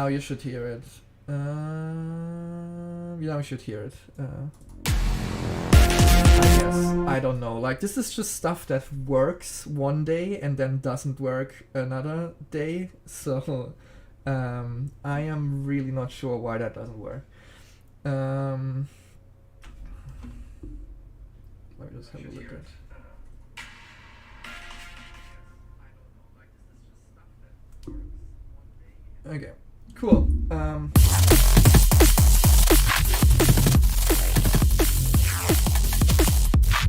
now you should hear it. Now you should hear it. I guess. I don't know. Like, this is just stuff that works one day and then doesn't work another day. So, I am really not sure why that doesn't work. Let me just have a look at. Okay, cool.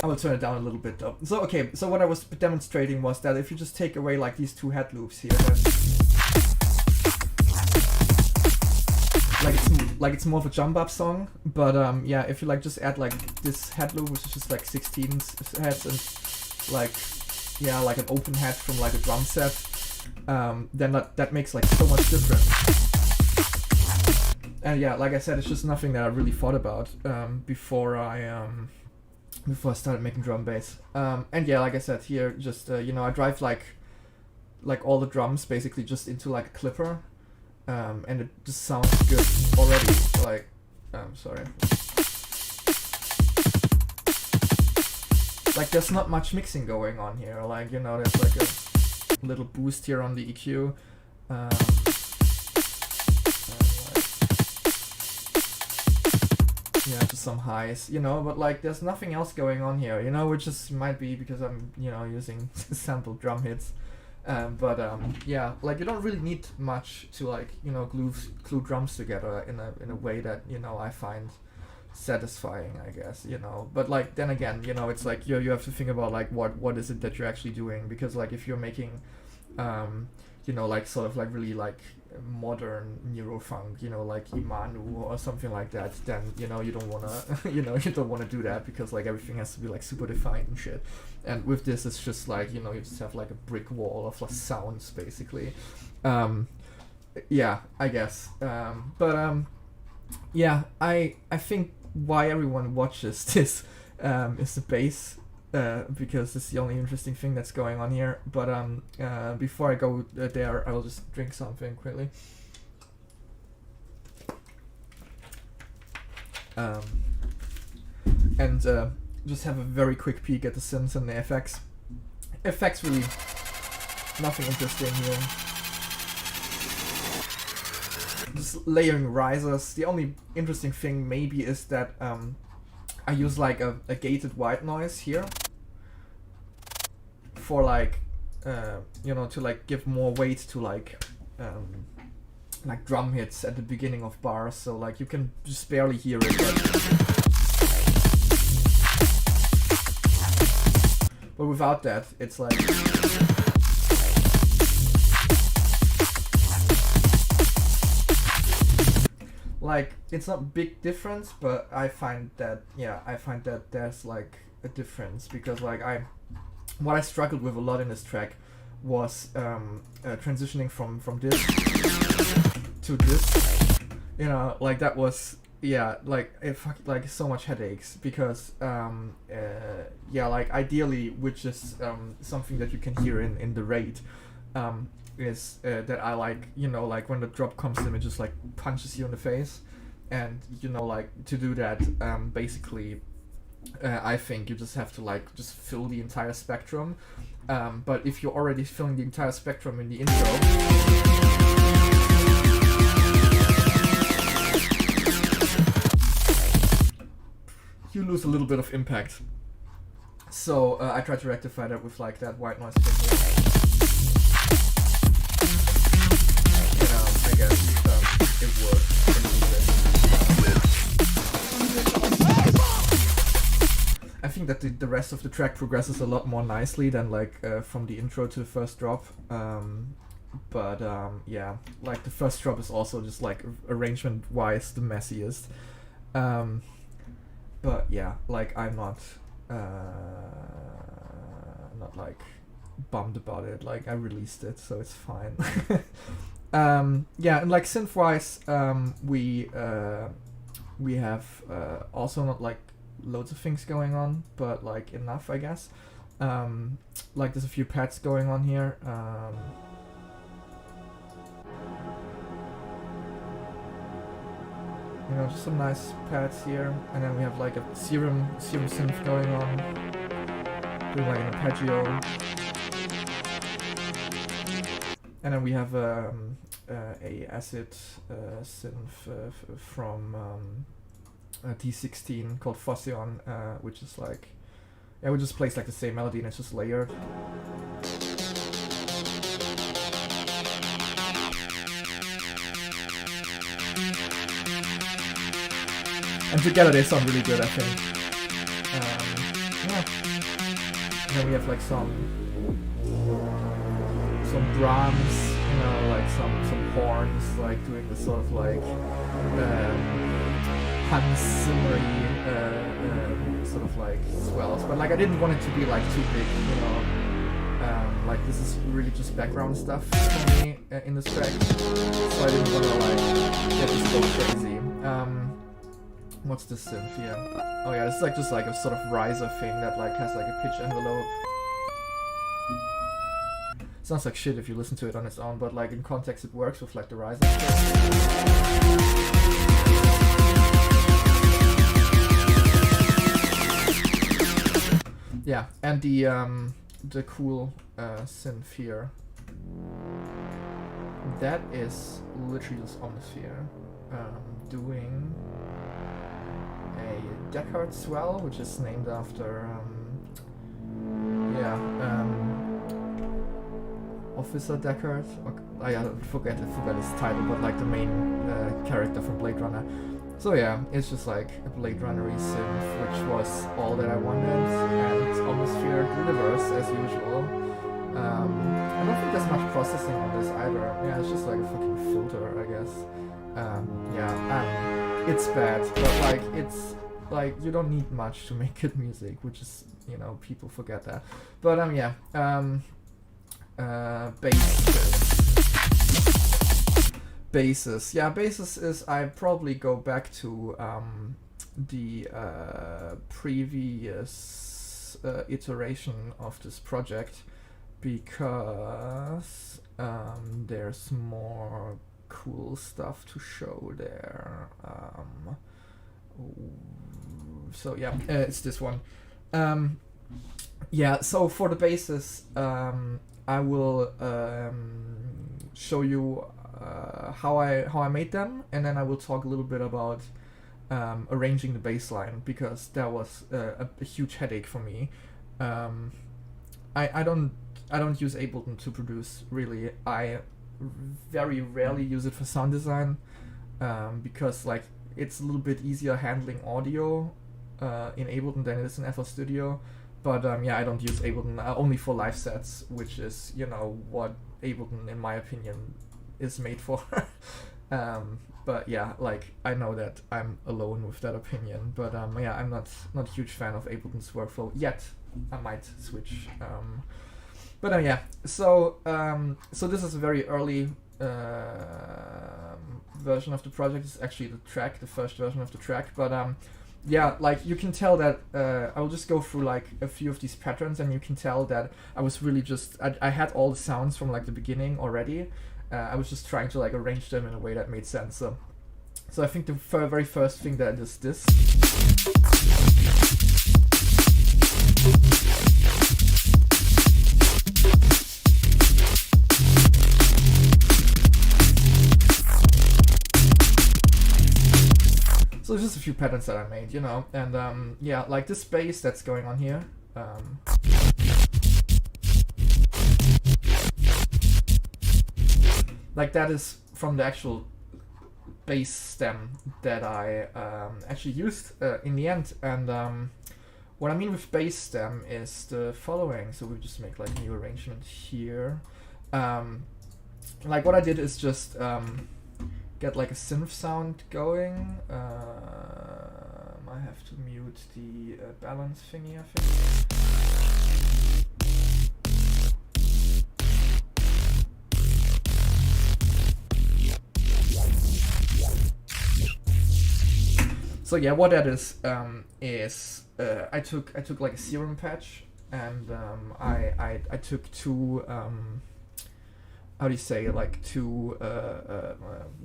I will turn it down a little bit though. So okay, so what I was demonstrating was that if you just take away like these two head loops here, then like it's more of a jump up song. But yeah, if you like just add like this head loop, which is just like 16 heads and like yeah, like an open head from like a drum set, then that makes like so much difference. And yeah, like I said, it's just nothing that I really thought about before I started making drum bass. And yeah, like I said here, just you know, I drive like all the drums basically just into like a clipper, and it just sounds good already. Like, sorry. Like, there's not much mixing going on here. Like, you know, there's like a little boost here on the EQ. Yeah, just some highs, you know, but like there's nothing else going on here, you know, which just might be because I'm, you know, using sampled drum hits. But yeah, like you don't really need much to like, you know, glue drums together in a way that, you know, I find satisfying, I guess, you know. But like then again, you know, it's like you have to think about like what is it that you're actually doing, because like if you're making you know, like sort of like really like modern neurofunk, you know, like Imanu or something like that, then you know you don't wanna you know, you don't wanna do that, because like everything has to be like super defined and shit. And with this, it's just like, you know, you just have like a brick wall of like sounds basically. Yeah, I guess. But yeah, I think why everyone watches this is the bass. Because it's the only interesting thing that's going on here. But before I go there, I will just drink something quickly. And just have a very quick peek at the synths and the effects. Effects really nothing interesting here. Just layering risers. The only interesting thing maybe is that I use like a gated white noise here for like you know, to like give more weight to like drum hits at the beginning of bars, so like you can just barely hear it, but without that it's like it's not a big difference, but I find that there's like a difference, because like what I struggled with a lot in this track was transitioning from this to this, you know, like that was, yeah, like it like so much headaches, because yeah, like ideally, which is something that you can hear in the rate, is that I like, you know, like when the drop comes in, it just like punches you in the face, and you know, like to do that, basically I think you just have to like just fill the entire spectrum, but if you're already filling the entire spectrum in the intro, you lose a little bit of impact. So I try to rectify that with like that white noise thing here. You know, I guess it works a little bit. I think that the rest of the track progresses a lot more nicely than like from the intro to the first drop. But yeah, like the first drop is also just like arrangement wise the messiest. But yeah, like I'm not like bummed about it. Like I released it, so it's fine. Yeah, and like synth wise, we have also not like loads of things going on, but like enough, I guess. Like there's a few pads going on here. you know, just some nice pads here, and then we have like a serum synth going on, doing like an arpeggio, and then we have a acid synth from D16 called Fossion, which is like, yeah, we just plays like the same melody and it's just layered. And together they sound really good, I think. Yeah. And then we have like some drums, you know, like some horns, like doing this sort of like Hans Zimmery sort of like swells. But like I didn't want it to be like too big, you know. Like this is really just background stuff for me in this track, so I didn't want to like get this so crazy. What's this synth here? Oh yeah, this is like just like a sort of riser thing that like has like a pitch envelope. Sounds like shit if you listen to it on its own, but like in context it works with like the riser stuff. Yeah, and the cool synth here. That is literally just Omnisphere doing a Deckard swell, which is named after Officer Deckard. I forget his title, but like the main character from Blade Runner. So yeah, it's just like a Blade Runner-y synth, which was all that I wanted, and Omnisphere delivers as usual. I don't think there's much processing on this either. Yeah, it's just like a fucking filter, I guess. It's bad, but like it's like you don't need much to make good music, which is, you know, people forget that. But basses. Yeah, basses is, I probably go back to the previous iteration of this project, because there's more cool stuff to show there. So yeah, it's this one. Yeah, so for the basses, I will show you how I made them, and then I will talk a little bit about arranging the bass line, because that was a huge headache for me. I don't use Ableton to produce, really. I very rarely use it for sound design, because like it's a little bit easier handling audio in Ableton than it is in FL Studio. But yeah, I don't use Ableton only for live sets, which is, you know, what Ableton, in my opinion, is made for. But yeah, like I know that I'm alone with that opinion. But yeah, I'm not a huge fan of Ableton's workflow yet. I might switch. But yeah, so this is a very early version of the project. It's actually the first version of the track. But yeah, like you can tell that I will just go through like a few of these patterns, and you can tell that I was really just I had all the sounds from like the beginning already. I was just trying to like arrange them in a way that made sense. So I think the very first thing that is this. So there's just a few patterns that I made, you know, and yeah, like this bass that's going on here. Like that is from the actual bass stem that I actually used in the end. And what I mean with bass stem is the following. So we just make like new arrangement here. Like what I did is just get like a synth sound going. I have to mute the balance thingy, I think. So yeah, what that is I took like a serum patch, and I took two how do you say, like two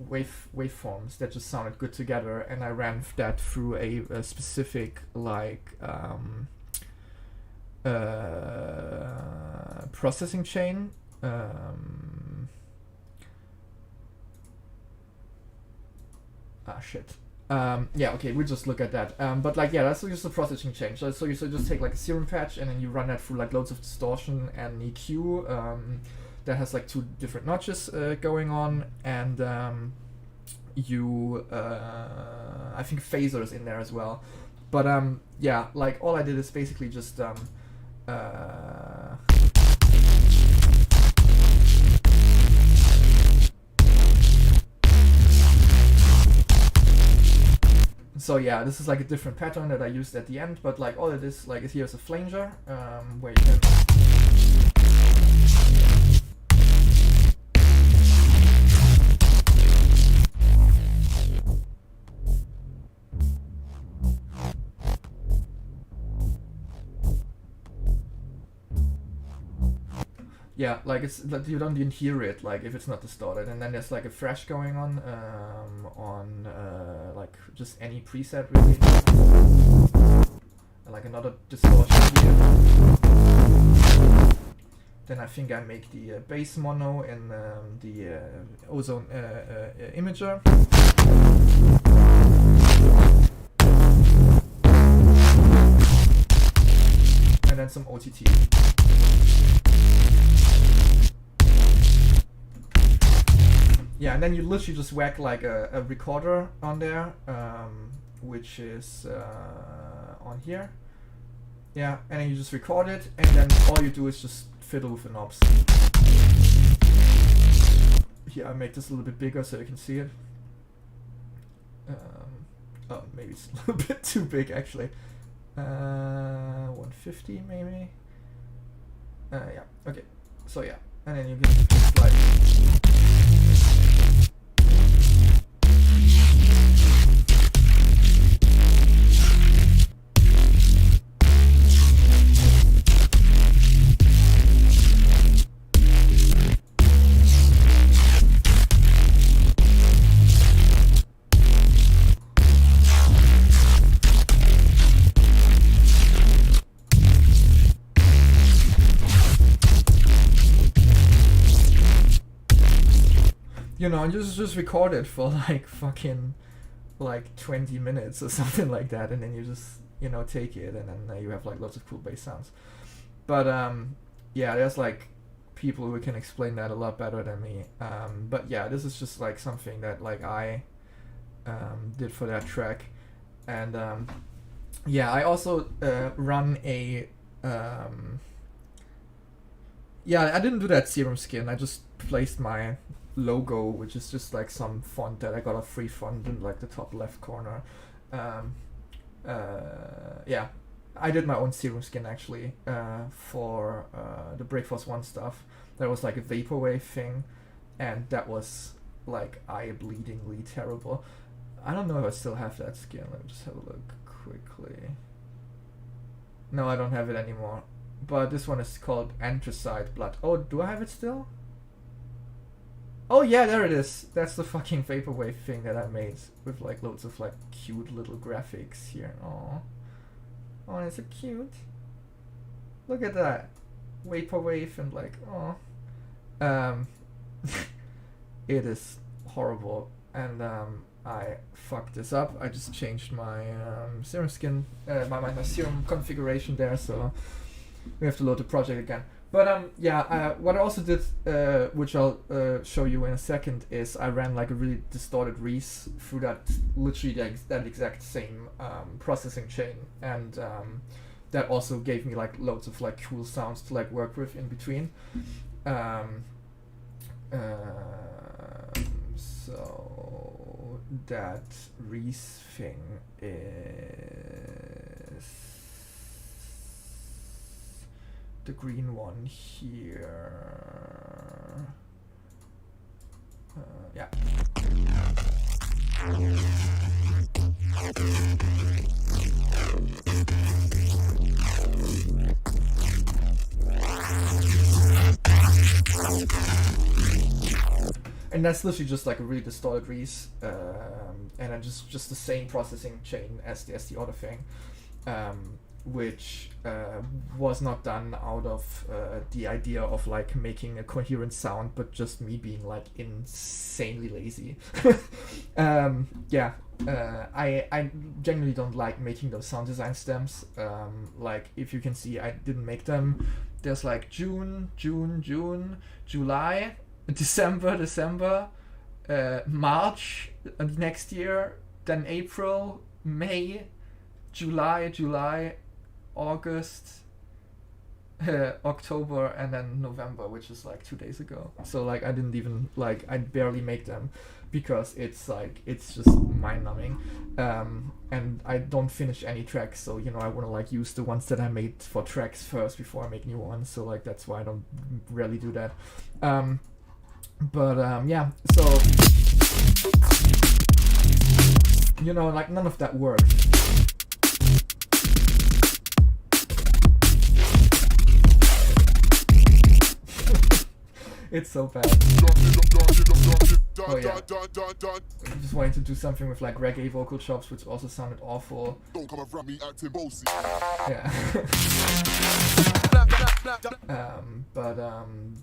waveforms that just sounded good together, and I ran that through a specific like processing chain. Shit. Yeah, okay, we'll just look at that. But like, yeah, that's just a processing chain. So you just take like a serum patch and then you run that through like loads of distortion and EQ. That has like two different notches going on, and you I think phasers in there as well. But yeah, like all I did is basically just so yeah, this is like a different pattern that I used at the end, but like all it is like is here's a flanger where you can yeah, like it's that you don't even hear it like if it's not distorted, and then there's like a thrash going on like just any preset really, and like another distortion here. Then I think I make the bass mono in the Ozone imager. And then some OTT. Yeah, and then you literally just whack like a recorder on there, which is on here. Yeah, and then you just record it, and then all you do is just fiddle with the knobs. Here I make this a little bit bigger so you can see it. Oh, maybe it's a little bit too big actually. 150 maybe. Yeah, okay. So yeah, and then you can just like. You know, and you just record it for like fucking like 20 minutes or something like that, and then you just, you know, take it, and then you have like lots of cool bass sounds. But yeah, there's like people who can explain that a lot better than me. But yeah, this is just like something that like I did for that track. And yeah, I also run a yeah, I didn't do that serum skin. I just placed my logo, which is just like some font that I got a free font in like the top left corner. Yeah, I did my own serum skin actually for the Breakforce 1 stuff. That was like a vaporwave thing, and that was like eye-bleedingly terrible. I don't know if I still have that skin. Let me just have a look quickly. No, I don't have it anymore. But this one is called Anthracite Blood. Oh, do I have it still? Oh yeah, there it is. That's the fucking vaporwave thing that I made with like loads of like cute little graphics here. Aww. Oh, it's so cute. Look at that. Vaporwave and like, aww. It is horrible, and I fucked this up. I just changed my serum skin, my serum configuration there, so we have to load the project again. But yeah, what I also did, which I'll show you in a second, is I ran like a really distorted Reese through that literally that exact same processing chain, and that also gave me like loads of like cool sounds to like work with in between. So that Reese thing is the green one here. Yeah. and that's literally just like a really distorted Reese, and then just the same processing chain as the other thing, which was not done out of the idea of like making a coherent sound, but just me being like insanely lazy. I genuinely don't like making those sound design stems. Like, if you can see, I didn't make them. There's like June, July, December, March next year, then April, May, July, August, October, and then November, which is like 2 days ago. So like I didn't even like, I barely make them because it's like, it's just mind numbing, and I don't finish any tracks, so you know, I want to like use the ones that I made for tracks first before I make new ones, so like that's why I don't really do that. Yeah, so you know, like none of that worked. It's so bad. Oh yeah. I just wanted to do something with like reggae vocal chops, which also sounded awful. Don't come around me acting bossy. Yeah.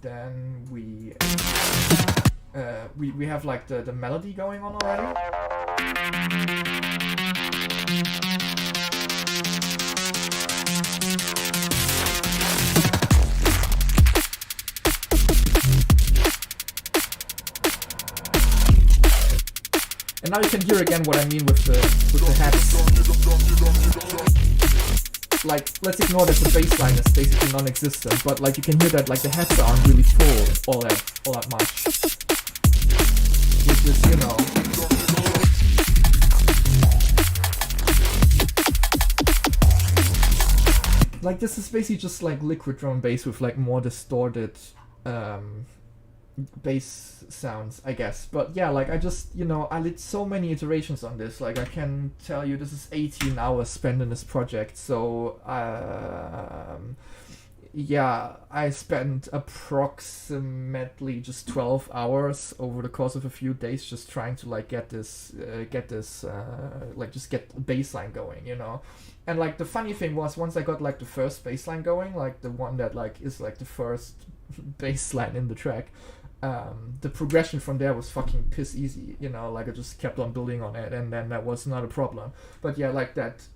Then we have like the melody going on already. And now you can hear again what I mean with the hats. Like, let's ignore that the bass line is basically non-existent, but like you can hear that like the hats aren't really full all that much. Which is, you know, like this is basically just like liquid drum and bass with like more distorted bass sounds, I guess. But yeah, like I just, you know, I did so many iterations on this. Like I can tell you this is 18 hours spent in this project. So yeah, I spent approximately just 12 hours over the course of a few days just trying to like get this like just get the bass line going, you know. And like the funny thing was, once I got like the first bass line going, like the one that like is like the first bass line in the track, the progression from there was fucking piss easy, you know, like I just kept on building on it, and then that was not a problem. But yeah, like that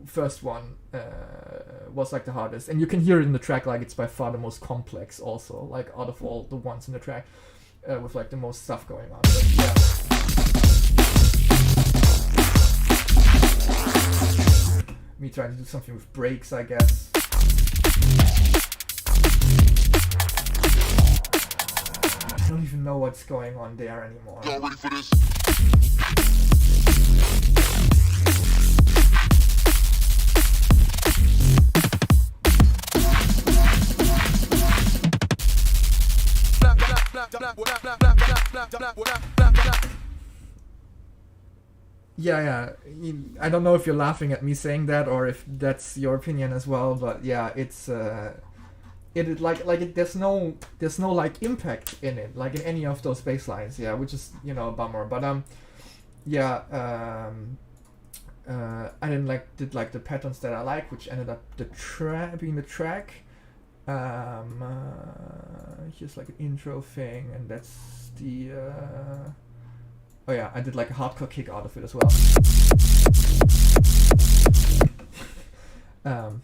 first one was like the hardest, and you can hear it in the track, like it's by far the most complex also, like out of all the ones in the track, with like the most stuff going on. But, yeah. Me trying to do something with breaks, I guess. I don't even know what's going on there anymore. Y'all ready for this? Yeah. I don't know if you're laughing at me saying that or if that's your opinion as well, but yeah, it's there's no like impact in it, like in any of those bass lines, yeah, which is, you know, a bummer. But I didn't did the patterns that I like, which ended up being the track. Here's like an intro thing, and that's the oh yeah, I did like a hardcore kick out of it as well.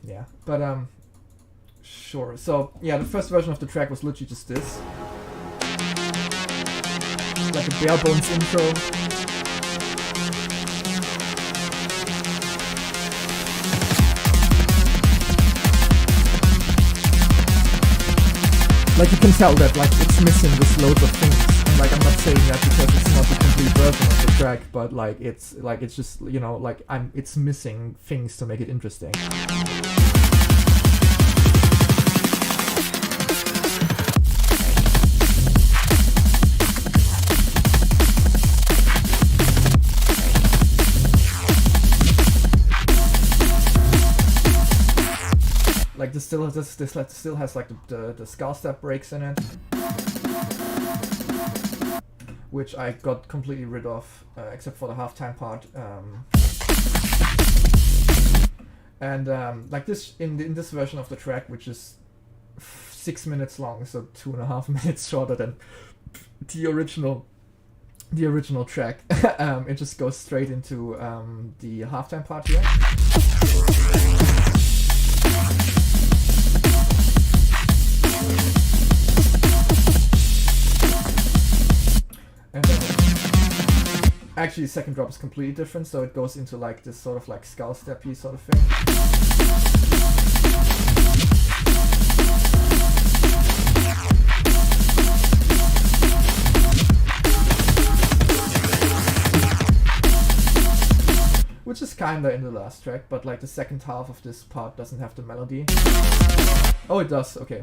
Yeah, but sure. So yeah, the first version of the track was literally just this, like a bare bones intro. Like you can tell that like it's missing this loads of things, and like I'm not saying that because it's not the complete version of the track, but like it's just, you know, like it's missing things to make it interesting. Like this still has like the ska step breaks in it. which I got completely rid of, except for the halftime part. And like this in this version of the track, which is 6 minutes long, so 2.5 minutes shorter than the original track. It just goes straight into the halftime part here. And then actually the second drop is completely different, so it goes into like this sort of like skull steppy sort of thing. Which is kinda in the last track, but like the second half of this part doesn't have the melody. Oh, it does, okay.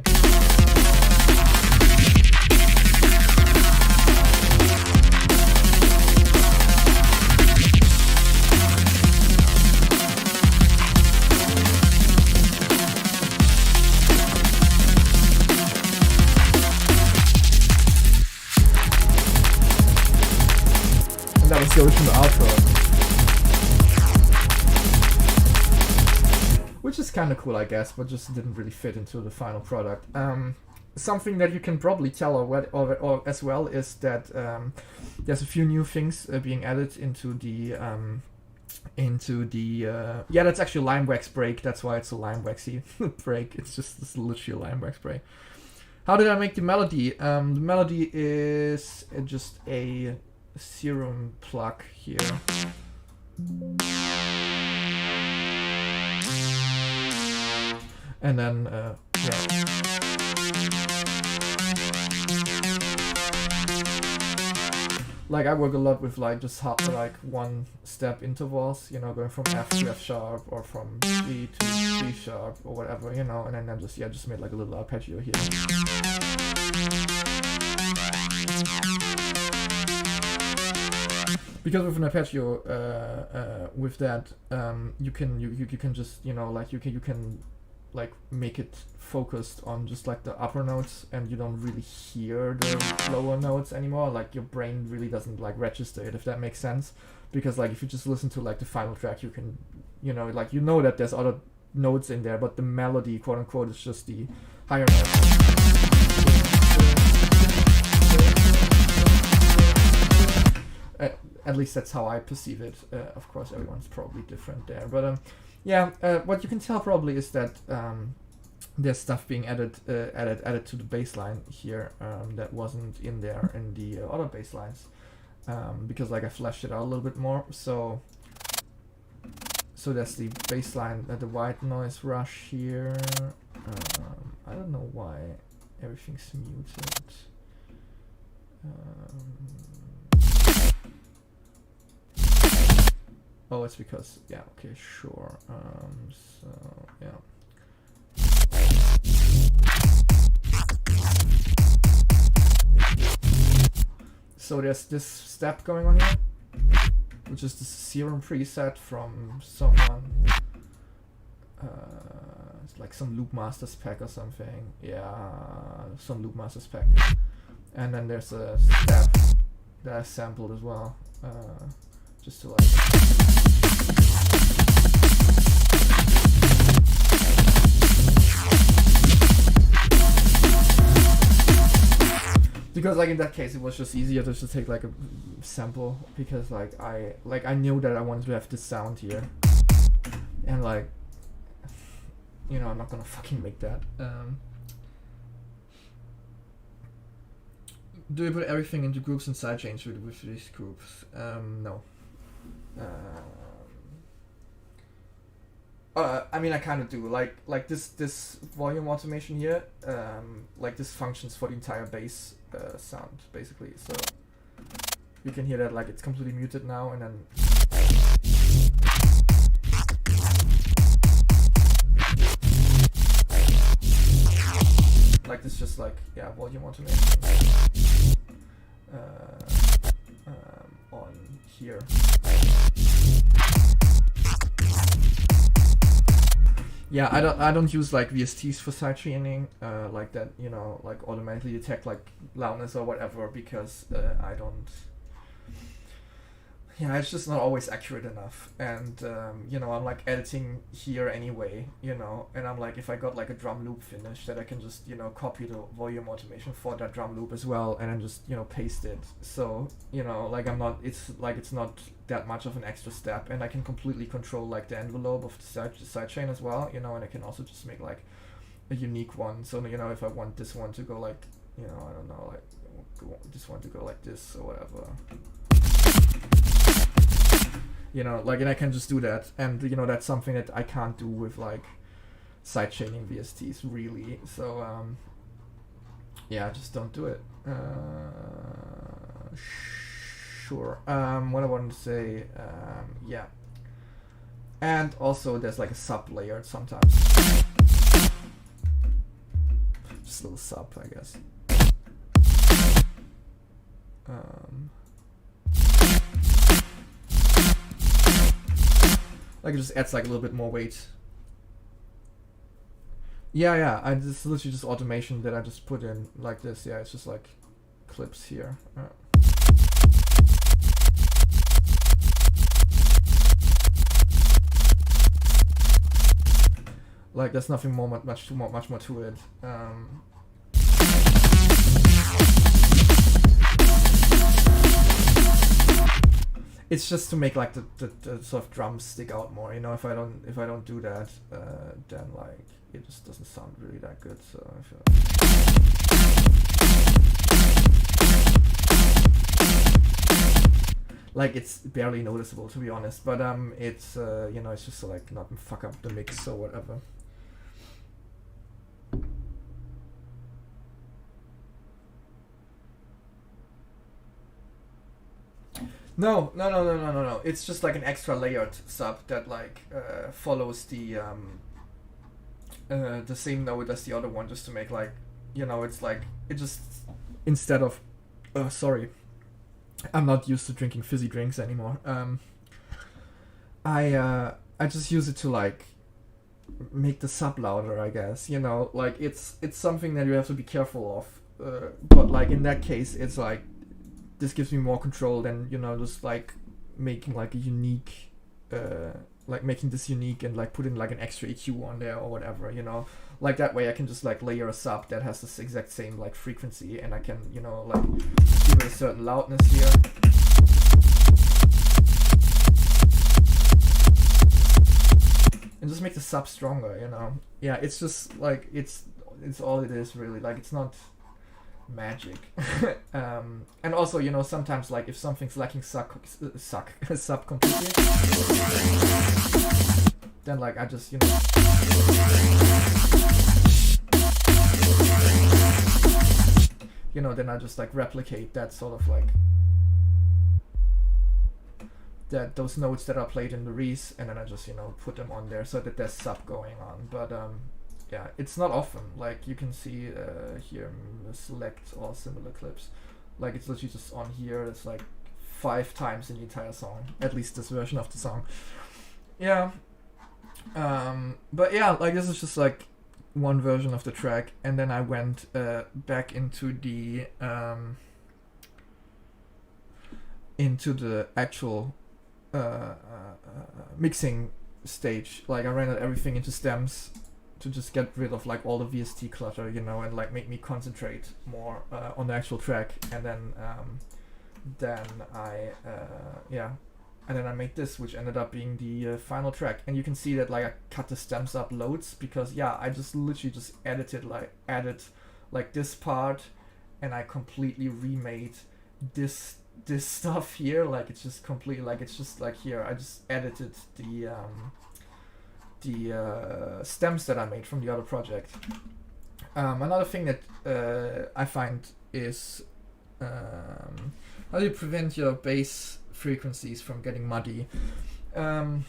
And that was the original outro. Which is kind of cool, I guess, but just didn't really fit into the final product. Something that you can probably tell or as well is that there's a few new things being added into the yeah, that's actually lime wax break. That's why it's a lime waxy break. It's literally a lime wax break. How did I make the melody? The melody is just a serum plug here. And then, yeah. Like I work a lot with like just like one step intervals, you know, going from F to F sharp or from G to G sharp or whatever, you know, and then I just made like a little arpeggio here. Because with an arpeggio, with that, you can just, you know, like you can like make it focused on just like the upper notes, and you don't really hear the lower notes anymore. Like your brain really doesn't like register it, if that makes sense. Because like if you just listen to like the final track, you can, you know, like you know that there's other notes in there, but the melody, quote unquote, is just the higher notes. At least that's how I perceive it. Of course, everyone's probably different there, but yeah, what you can tell probably is that there's stuff being added to the bass line here that wasn't in there in the other bass lines, because like I fleshed it out a little bit more. So there's the bass line, the white noise rush here. I don't know why everything's muted. Oh, it's because, yeah, okay, sure. So, yeah. So there's this step going on here, which is the serum preset from someone. It's like some Loop Masters pack or something. Yeah, some Loop Masters pack. And then there's a step that I sampled as well. Just to like... Because like in that case it was just easier to just take like a sample, because like I knew that I wanted to have this sound here, and like, you know, I'm not gonna fucking make that. Do we put everything into groups and sidechains with these groups? No. I mean, I kind of do. Like this volume automation here, like this functions for the entire bass sound, basically. So you can hear that like it's completely muted now, and then like this, just like, yeah, volume automation on here. yeah, I don't use like VSTs for sidechaining, like that, you know, like automatically detect like loudness or whatever, because I don't. Yeah, it's just not always accurate enough, and you know, I'm like editing here anyway, you know, and I'm like, if I got like a drum loop finish, that I can just, you know, copy the volume automation for that drum loop as well, and then just, you know, paste it. So, you know, like it's not that much of an extra step, and I can completely control like the envelope of the sidechain as well, you know, and I can also just make like a unique one. So, you know, if I want this one to go like, you know, I don't know, like this one to go like this or whatever, you know, like, and I can just do that, and you know, that's something that I can't do with like sidechaining VSTs really. So yeah, just don't do it. Sure. What I wanted to say, yeah, and also there's like a sub layer sometimes, just a little sub, I guess. Like it just adds like a little bit more weight. Yeah, I just literally just automation that I just put in like this. Yeah, it's just like clips here. Like there's nothing much more to it. It's just to make like the sort of drums stick out more, you know. If I don't do that, then like it just doesn't sound really that good. So I feel like it's barely noticeable, to be honest. But it's you know, it's just to like not fuck up the mix or whatever. No. It's just like an extra layered sub that like follows the same note as the other one, just to make like, you know, it's like it just, instead of sorry, I'm not used to drinking fizzy drinks anymore. I just use it to like make the sub louder, I guess, you know, like it's something that you have to be careful of, but like in that case it's like this gives me more control than, you know, just like making like a unique like making this unique and like putting like an extra EQ on there or whatever, you know. Like that way I can just like layer a sub that has this exact same like frequency, and I can, you know, like give it a certain loudness here. And just make the sub stronger, you know. Yeah, it's just like it's all it is really. Like it's not magic. And also, you know, sometimes like if something's lacking sub completely, then like I just, you know, then I just like replicate that sort of like those notes that are played in the Reese, and then I just, you know, put them on there so that there's sub going on. But yeah, it's not often. Like you can see here, select all similar clips. Like it's literally just on here. It's like 5 times in the entire song, at least this version of the song. Yeah. But yeah, like this is just like one version of the track, and then I went back into the actual mixing stage. Like I rendered everything into stems to just get rid of like all the VST clutter, you know, and like make me concentrate more on the actual track. And then I and then I made this, which ended up being the final track. And you can see that like I cut the stems up loads, because yeah, I just literally just added like this part, and I completely remade this stuff here. Like it's just completely, like it's just like here I just edited the stems that I made from the other project. Another thing that I find is how do you prevent your bass frequencies from getting muddy? They're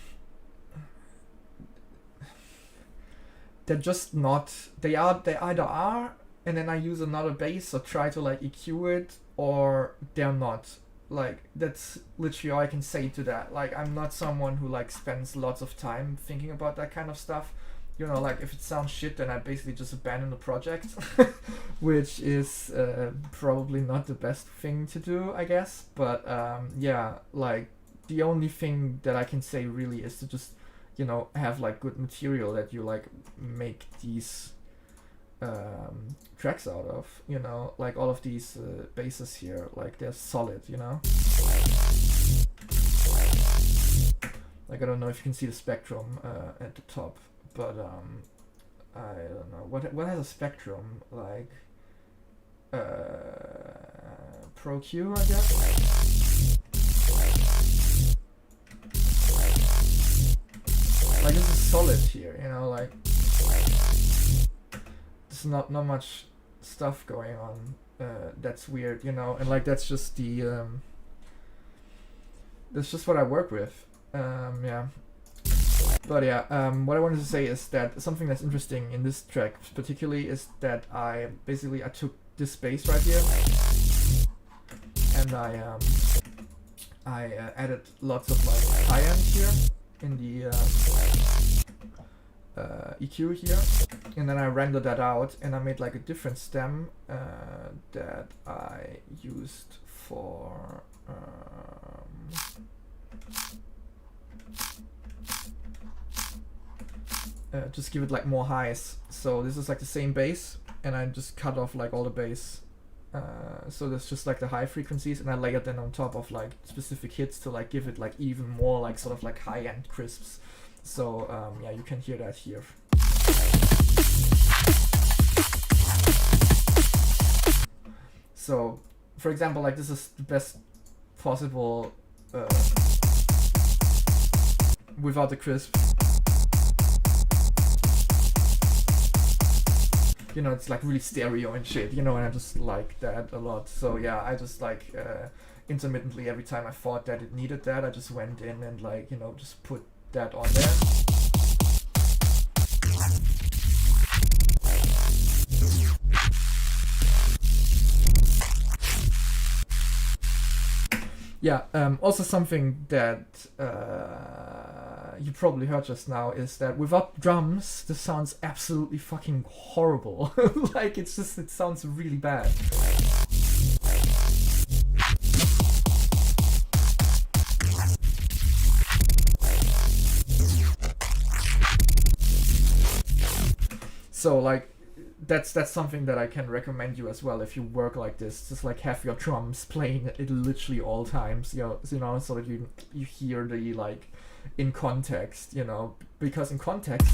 just not. They either are, and then I use another bass or try to like EQ it, or they're not. Like that's literally all I can say to that. Like I'm not someone who like spends lots of time thinking about that kind of stuff. you know, like if it sounds shit, then I basically just abandon the project, which is probably not the best thing to do, I guess. But yeah, like the only thing that I can say really is to just, you know, have like good material that you like make these tracks out of, you know, like all of these basses here, like they're solid, you know. Like I don't know if you can see the spectrum at the top, but I don't know what has a spectrum, like Pro Q, I guess. Like this is solid here, you know, like there's not much stuff going on that's weird, you know, and like that's just the that's just what I work with. Yeah. But yeah, what I wanted to say is that something that's interesting in this track particularly is that I took this bass right here and I added lots of like high end here in the EQ here, and then I rendered that out and I made like a different stem that I used for just give it like more highs. So this is like the same bass and I just cut off like all the bass, so there's just like the high frequencies, and I layered them on top of like specific hits to like give it like even more like sort of like high-end crisps. So yeah, you can hear that here. So for example, like this is the best possible without the crisp. You know, it's like really stereo and shit, you know, and I just like that a lot. So yeah, I just like intermittently every time I thought that it needed that, I just went in and like, you know, just put that on there. Yeah, also something that you probably heard just now is that without drums, this sounds absolutely fucking horrible. Like, it's just, it sounds really bad. So, like, that's something that I can recommend you as well if you work like this. Just like have your drums playing at literally all times, you know, so that you hear the like in context, you know, because in context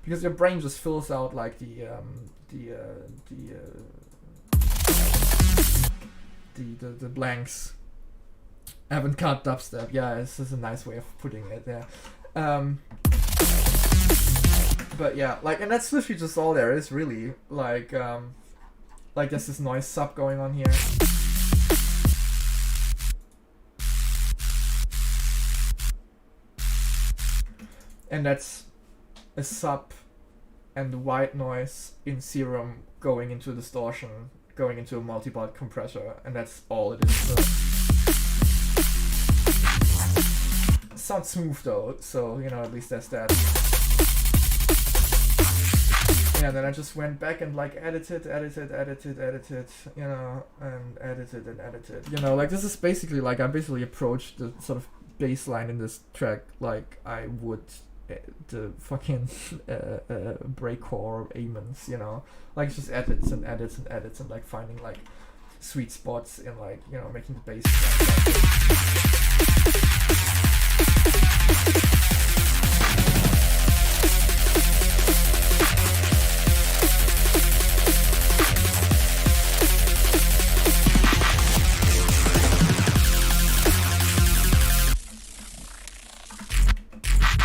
because your brain just fills out like the blanks. Avant-garde dubstep. Yeah, this is a nice way of putting it there. But yeah, like, and that's literally just all there is, really. Like there's this noise sub going on here. And that's a sub and the white noise in Serum going into distortion, going into a multi-bot compressor, and that's all it is. So. Sounds smooth though, so you know, at least there's that. Yeah, then I just went back and like edited, you know, and edited. You know, like this is basically like I basically approached the sort of bass line in this track like I would the fucking breakcore Amons, you know, like just edits and like finding like sweet spots in like, you know, making the bass.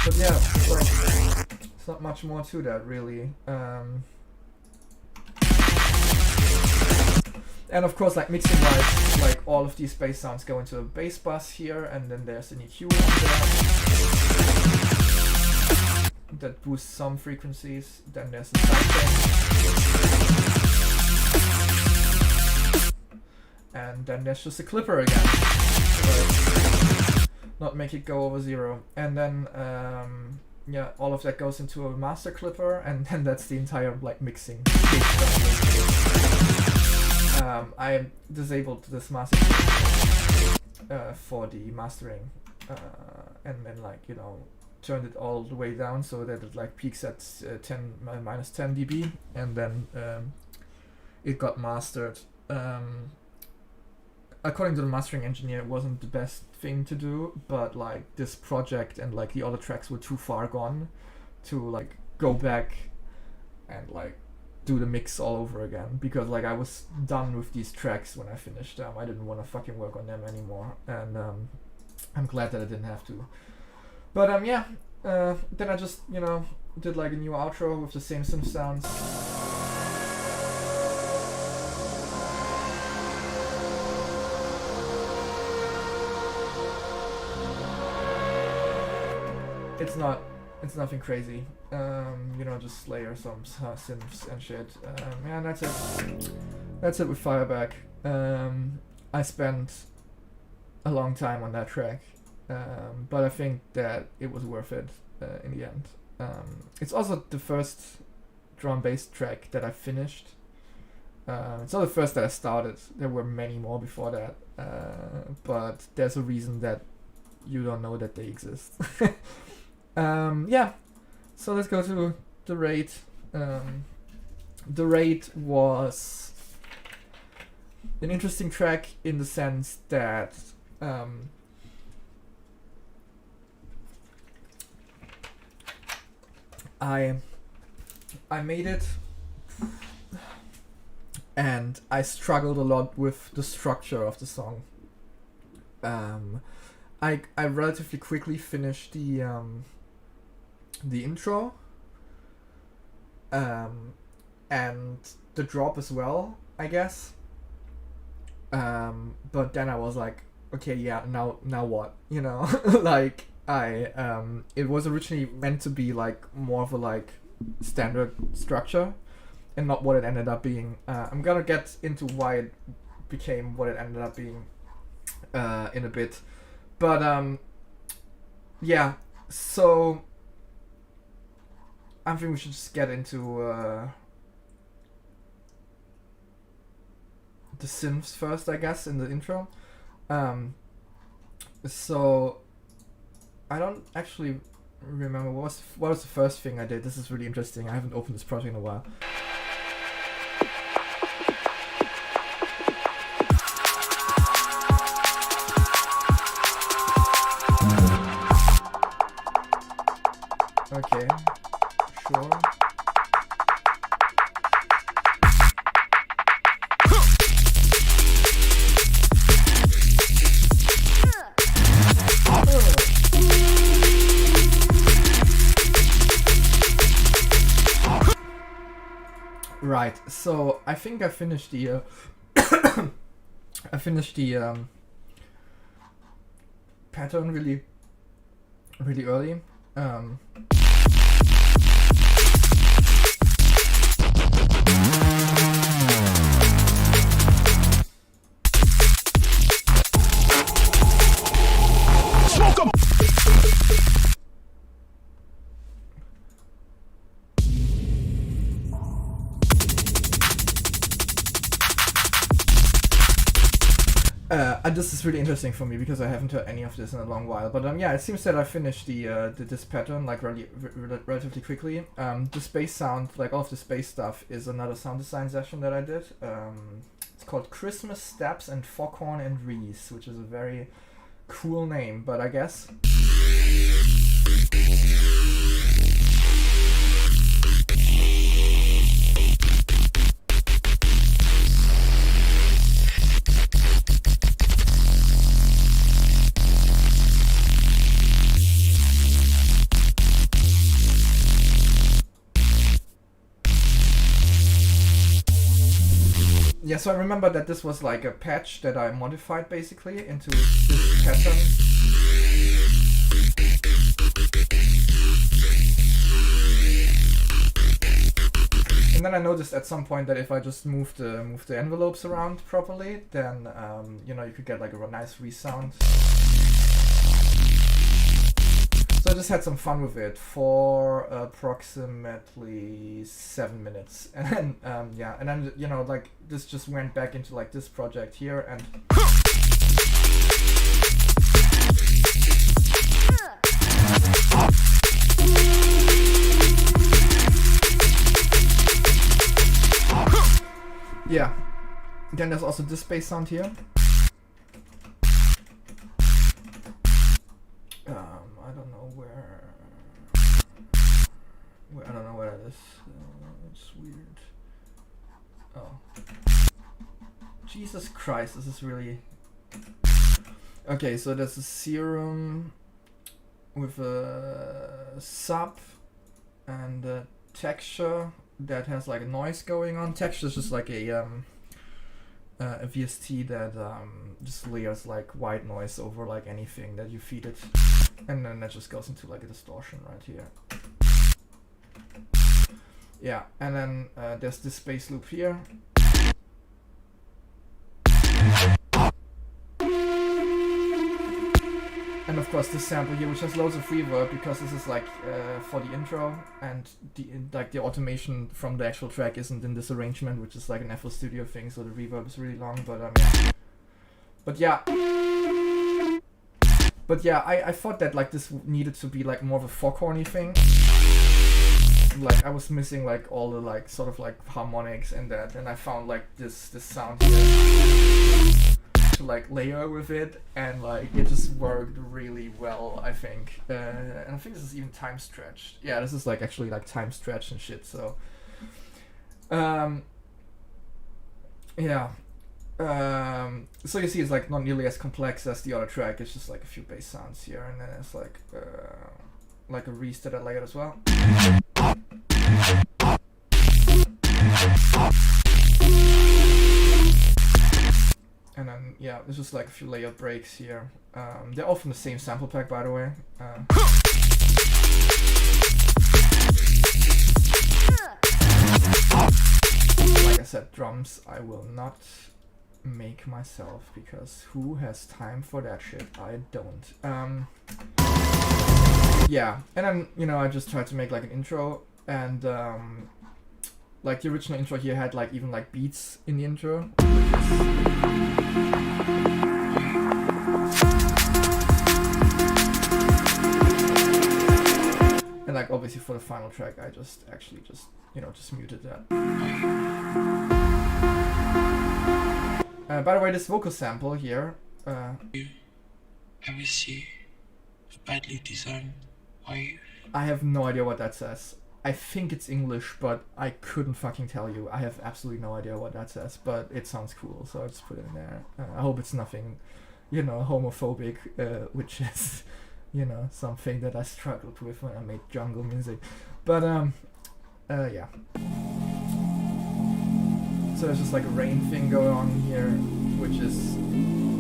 But yeah, like, it's not much more to that really. And of course, like mixing wise, like all of these bass sounds go into a bass bus here, and then there's an EQ on there that boosts some frequencies. Then there's a sidechain. and then there's just a clipper again. Not make it go over 0, and then yeah, all of that goes into a master clipper, and then that's the entire like mixing. I disabled this master for the mastering, and then like, you know, turned it all the way down so that it like peaks at minus 10 dB, and then it got mastered. According to the mastering engineer, it wasn't the best thing to do, but like this project and like the other tracks were too far gone to like go back and like do the mix all over again, because like I was done with these tracks when I finished them. I didn't want to fucking work on them anymore, and I'm glad that I didn't have to. But yeah, then I just, you know, did like a new outro with the same synth sounds. It's nothing crazy. You know, just layer some synths and shit. Yeah, that's it. That's it with Fireback. I spent a long time on that track, but I think that it was worth it in the end. It's also the first drum bass track that I finished. It's not the first that I started. There were many more before that, but there's a reason that you don't know that they exist. Yeah, so let's go to the raid. The raid was an interesting track in the sense that I made it, and I struggled a lot with the structure of the song. I relatively quickly finished the intro, and the drop as well, I guess. But then I was like, okay, yeah, now what? You know, like it was originally meant to be like more of a like standard structure, and not what it ended up being. I'm gonna get into why it became what it ended up being in a bit, but yeah. So I think we should just get into the synths first, I guess, in the intro. So I don't actually remember what was the first thing I did. This is really interesting. I haven't opened this project in a while. Okay, sure. Right, so I think I finished the pattern really early. This is really interesting for me because I haven't heard any of this in a long while. But yeah, it seems that I finished this pattern like relatively quickly. The space sound, like all of the space stuff, is another sound design session that I did. It's called Christmas Steps and Foghorn and Reese, which is a very cool name, but I guess. Yeah, so I remember that this was like a patch that I modified basically into this pattern. And then I noticed at some point that if I just move the envelopes around properly, then you know, you could get like a nice resound. So I just had some fun with it for approximately 7 minutes, and then yeah, and then you know, like this just went back into like this project here, and yeah. Then there's also this bass sound here. I don't know where I don't know where that is. It's weird. Oh. Jesus Christ, this is really... Okay, so there's a serum with a sub and a texture that has like a noise going on. Texture is just like a VST that just layers like white noise over like anything that you feed it, and then that just goes into like a distortion right here. Yeah, and then there's this bass loop here. And of course this sample here, which has loads of reverb because this is like for the intro, and the automation from the actual track isn't in this arrangement, which is like an FL Studio thing, so the reverb is really long. But yeah, I thought that like this needed to be like more of a foghorny thing. Like I was missing like all the like sort of like harmonics and that, and I found like this sound here to like layer with it, and like it just worked really well, I think. And I think this is even time stretched. Yeah, this is like actually like time stretched and shit. So yeah. So you see it's like not nearly as complex as the other track. It's just like a few bass sounds here, and then it's like a reese that I layered as well. And then yeah, there's just like a few layered breaks here. They're all from the same sample pack, by the way. Like I said, drums I will not make myself, because who has time for that shit? I don't. Yeah, and then you know, I just tried to make like an intro, and like the original intro here had like even like beats in the intro, and like obviously for the final track I just you know, just muted that. By the way, this vocal sample here, I will see badly designed wife. I have no idea what that says. I think it's English, but I couldn't fucking tell you. I have absolutely no idea what that says, but it sounds cool, so I just put it in there. I hope it's nothing, you know, homophobic, which is, you know, something that I struggled with when I made jungle music. But yeah. So there's just like a rain thing going on here, which is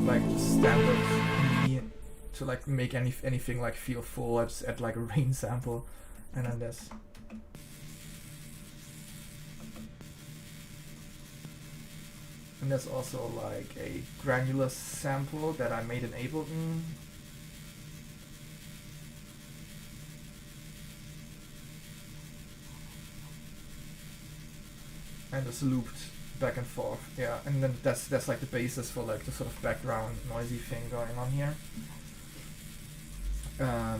like just standard me to like make anything like feel full. I just add like a rain sample, and then there's also like a granular sample that I made in Ableton. And it's looped back and forth, yeah, and then that's like the basis for like the sort of background noisy thing going on here. Yeah.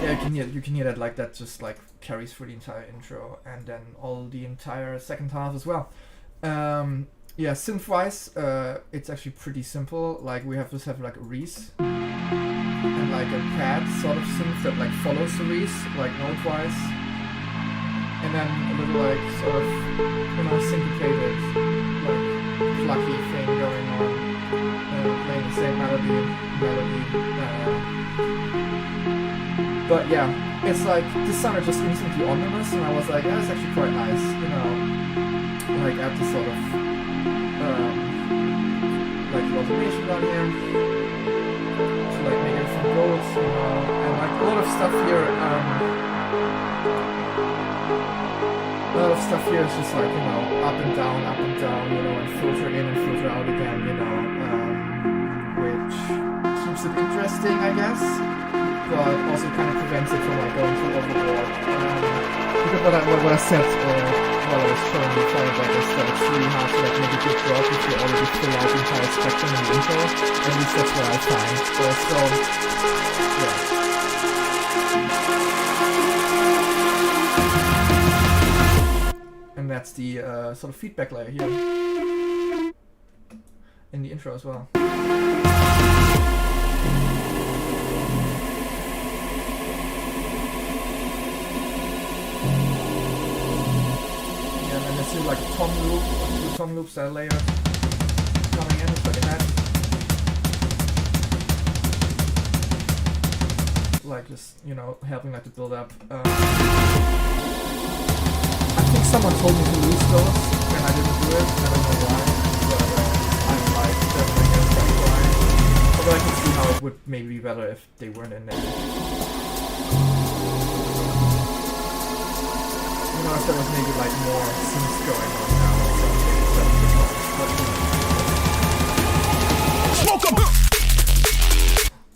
Yeah, you can hear that like that just like carries through the entire intro, and then all the entire second half as well. Yeah, synth-wise, it's actually pretty simple. Like we have like a reese and like a pad sort of synth that like follows the reese, like note-wise, and then a little like sort of, you know, syncopated, like plucky thing going on, playing the same melody. But yeah, it's like this sounded just instantly ominous, and I was like, yeah, it's actually quite nice, you know, like add this sort of information down here to like make everything gold, and like a lot of stuff here. A lot of stuff here is just like, up and down, and filter in and filter out again, which keeps it interesting, I guess, but also kind of prevents it from like going too overboard. Because what I said while I was showing the Fireback is that it's really hard to like make a good drop if you already fill out the entire spectrum in the intro. At least that's what I find. So yeah. And that's the sort of feedback layer here in the intro as well. Yeah, and then there's like a tom loop, or 2 tom loops that are layered coming in, like that. Like just, helping like to build up. I think someone told me to lose those, and I didn't do it. I don't know why, but I like them, I guess that's why. Although I can see how it would maybe be better if they weren't in there. If there was maybe like more scenes going on now or something.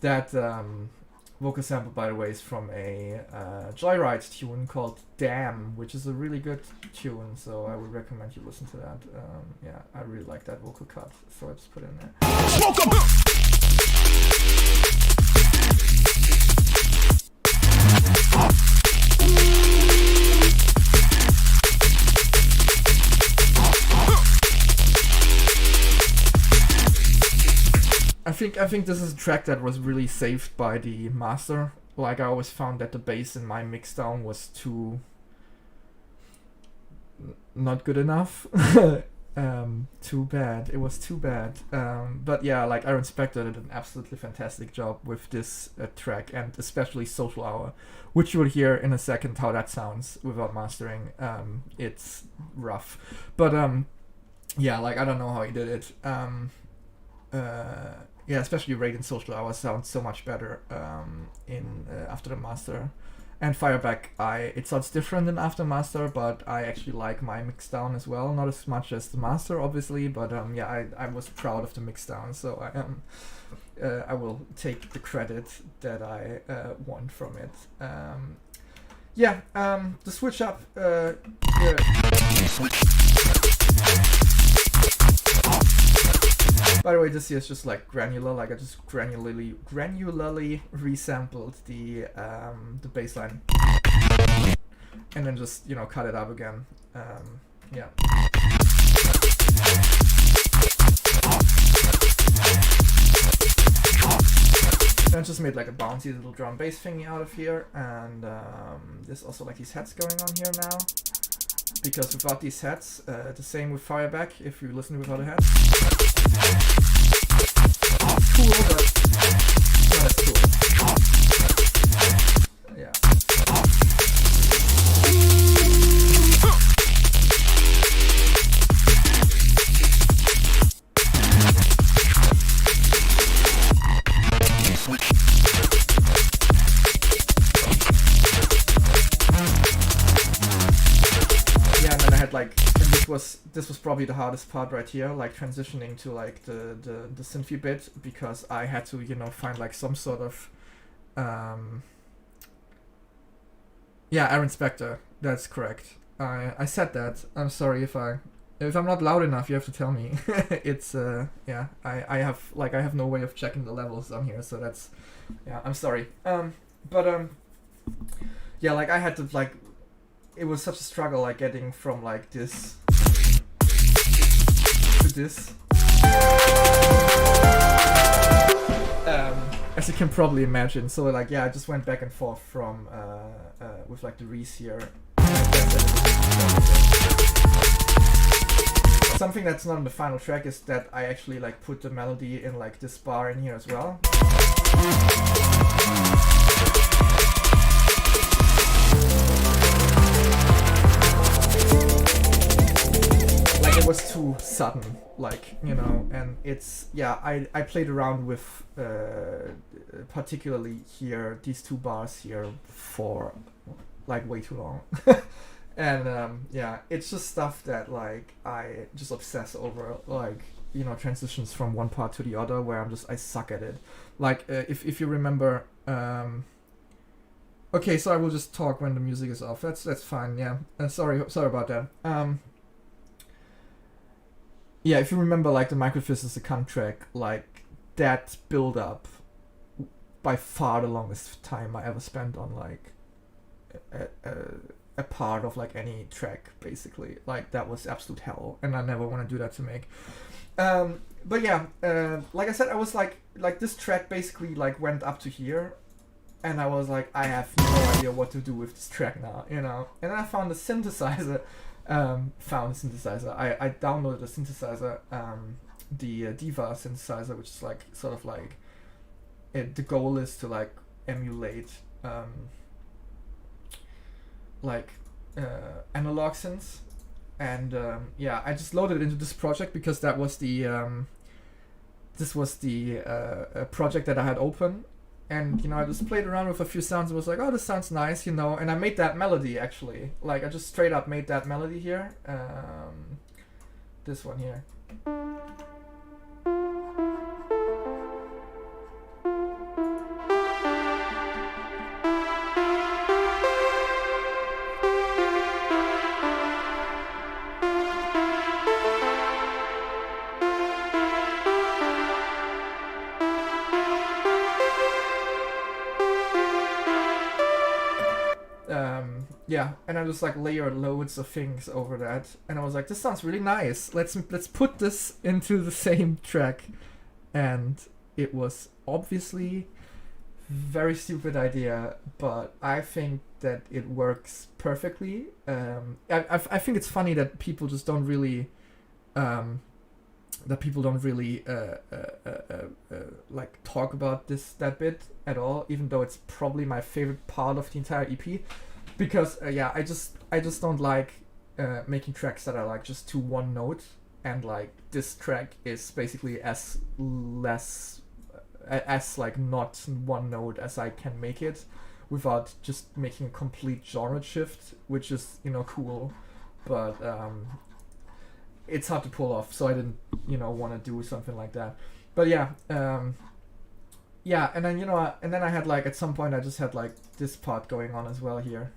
That vocal sample, by the way, is from a Joyride tune called Damn, which is a really good tune, so I would recommend you listen to that. Yeah, I really like that vocal cut, so I just put it in there. I think this is a track that was really saved by the master. Like, I always found that the bass in my mixdown was too not good enough. Too bad. It was too bad. But yeah, like Iron Spectre did an absolutely fantastic job with this track, and especially Social Hour, which you will hear in a second how that sounds without mastering. It's rough. But yeah, like I don't know how he did it. Yeah, especially Raiden Social Hour sounds so much better in after the master. And Fireback, it sounds different than after master, but I actually like my mixdown as well. Not as much as the master, obviously, but yeah, I was proud of the mixdown, so I will take the credit that I won from it. Yeah, the switch up. By the way, this here is just like granular, like I just granularly resampled the bass line, and then just cut it up again. Yeah. Then I just made like a bouncy little drum bass thingy out of here, and there's also like these heads going on here now. Because without these heads, the same with Fireback, if you listen without a head. Cool, but not as cool. Yeah. This was probably the hardest part right here, like transitioning to like the synthy bit, because I had to find like some sort of yeah, Iron Spectre, that's correct. I said that. I'm sorry if I'm not loud enough, you have to tell me. It's yeah, I have no way of checking the levels on here, so that's, yeah, I'm sorry. But yeah, like I had to like, it was such a struggle like getting from like this to this. As you can probably imagine. So like, yeah, I just went back and forth from with like the Reese here. Something that's not in the final track is that I actually like put the melody in like this bar in here as well. Like it was too sudden, like, you know. And it's, yeah, I played around with particularly here these two bars here for like way too long. And yeah, it's just stuff that like I just obsess over, like, you know, transitions from one part to the other, where I suck at it. Like if you remember, okay, so I will just talk when the music is off. That's fine. Yeah, sorry about that. Yeah, if you remember, like the Microphys is a Cunt track, like that build up, by far the longest time I ever spent on like a part of like any track, basically. Like that was absolute hell, and I never want to do that to make. But yeah, like I said, I was like this track basically like went up to here, and I was like, I have no idea what to do with this track now, you know. And then I found a synthesizer. I downloaded a synthesizer, the Diva synthesizer, which is like sort of like the goal is to like emulate analog synths. And yeah, I just loaded it into this project because that was the project that I had open. And, you know, I just played around with a few sounds and was like, oh, this sounds nice, you know. And I made that melody, actually. Like, I just straight up made that melody here. This one here. Yeah, and I just like layered loads of things over that, and I was like, this sounds really nice. Let's put this into the same track. And it was obviously very stupid idea, but I think that it works perfectly. I think it's funny that people just don't really like talk about that bit at all, even though it's probably my favorite part of the entire EP. Because yeah, I just don't like making tracks that are like just to one note, and like this track is basically as like not one note as I can make it, without just making a complete genre shift, which is, you know, cool, but it's hard to pull off. So I didn't, you know, want to do something like that. But yeah, yeah, and then, you know, and then I had like at some point I just had like this part going on as well here.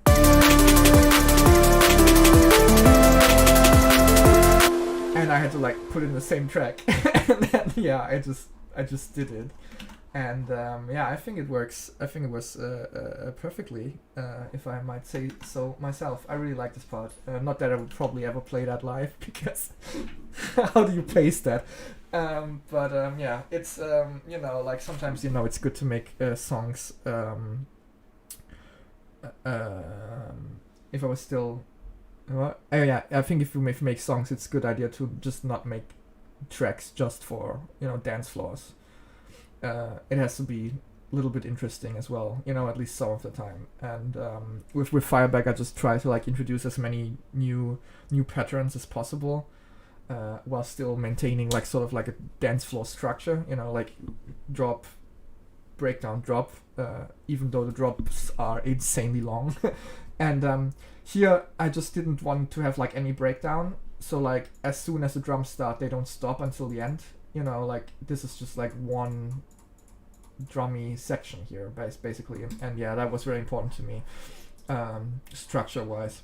And I had to like put it in the same track. And then yeah, I just did it. And yeah, I think it works. I think it was perfectly, if I might say so myself. I really like this part. Not that I would probably ever play that live, because how do you place that? But yeah, it's you know, like sometimes, you know, it's good to make songs. If I was still, oh yeah, I think if you make songs, it's a good idea to just not make tracks just for, you know, dance floors. It has to be a little bit interesting as well, you know, at least some of the time. And with Fireback, I just try to like introduce as many new patterns as possible, while still maintaining like sort of like a dance floor structure, you know, like drop, breakdown, drop, even though the drops are insanely long. And here I just didn't want to have like any breakdown, so like as soon as the drums start, they don't stop until the end, you know, like this is just like one drummy section here basically. And yeah, that was very important to me, structure wise.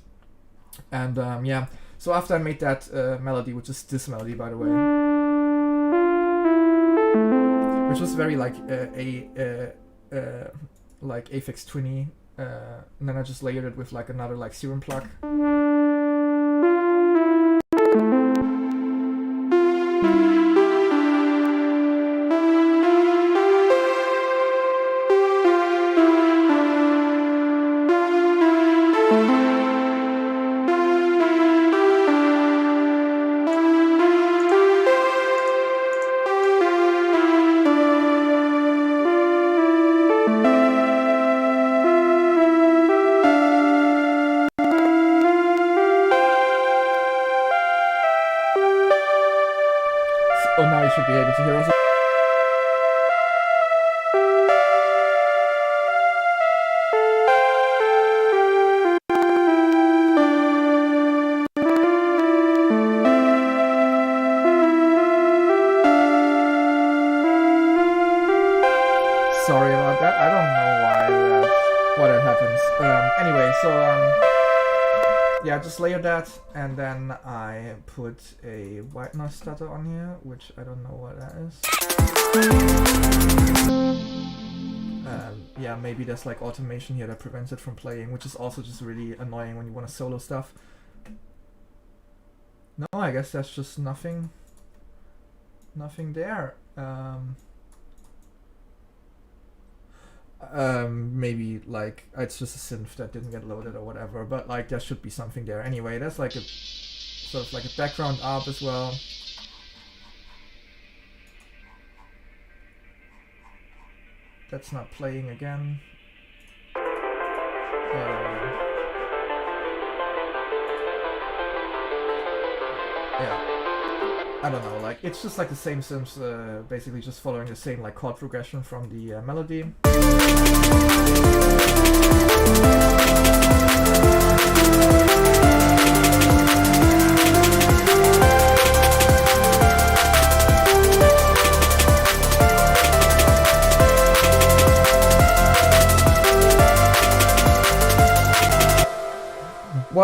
And yeah, so after I made that melody, which is this melody, by the way, which was very like like Aphex Twinny, and then I just layered it with like another like Serum plug. able to hear us. Sorry about that. I don't know why that happens. Anyway, so yeah, just layer that, and then I put a white noise stutter on here, which I don't know what that is. Yeah, maybe there's like automation here that prevents it from playing, which is also just really annoying when you want to solo stuff. No, I guess that's just nothing there. Maybe like it's just a synth that didn't get loaded or whatever, but like there should be something there. Anyway, that's like a sort of like a background ARP as well. That's not playing again. Yeah, I don't know, like it's just like the same synths, basically just following the same like chord progression from the melody.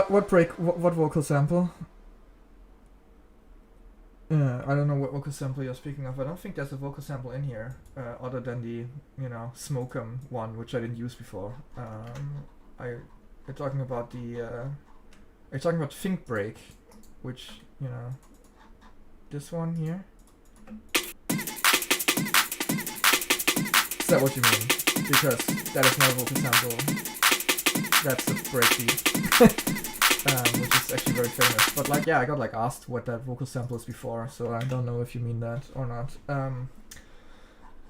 What break? What vocal sample? I don't know what vocal sample you're speaking of. I don't think there's a vocal sample in here, other than the, Smokem one, which I didn't use before. You're talking about you're talking about Think Break, which, this one here? Is that what you mean? Because that is not a vocal sample. That's a breakbeat. Which is actually very famous. But like, yeah, I got like asked what that vocal sample is before, so I don't know if you mean that or not.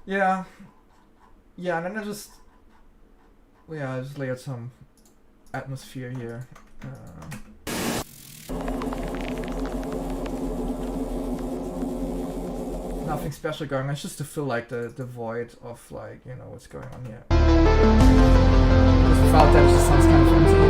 Yeah, and then I just layered some atmosphere here. Nothing special going on. It's just to fill like the void of like, what's going on here. Just without that, it just sounds kind of empty.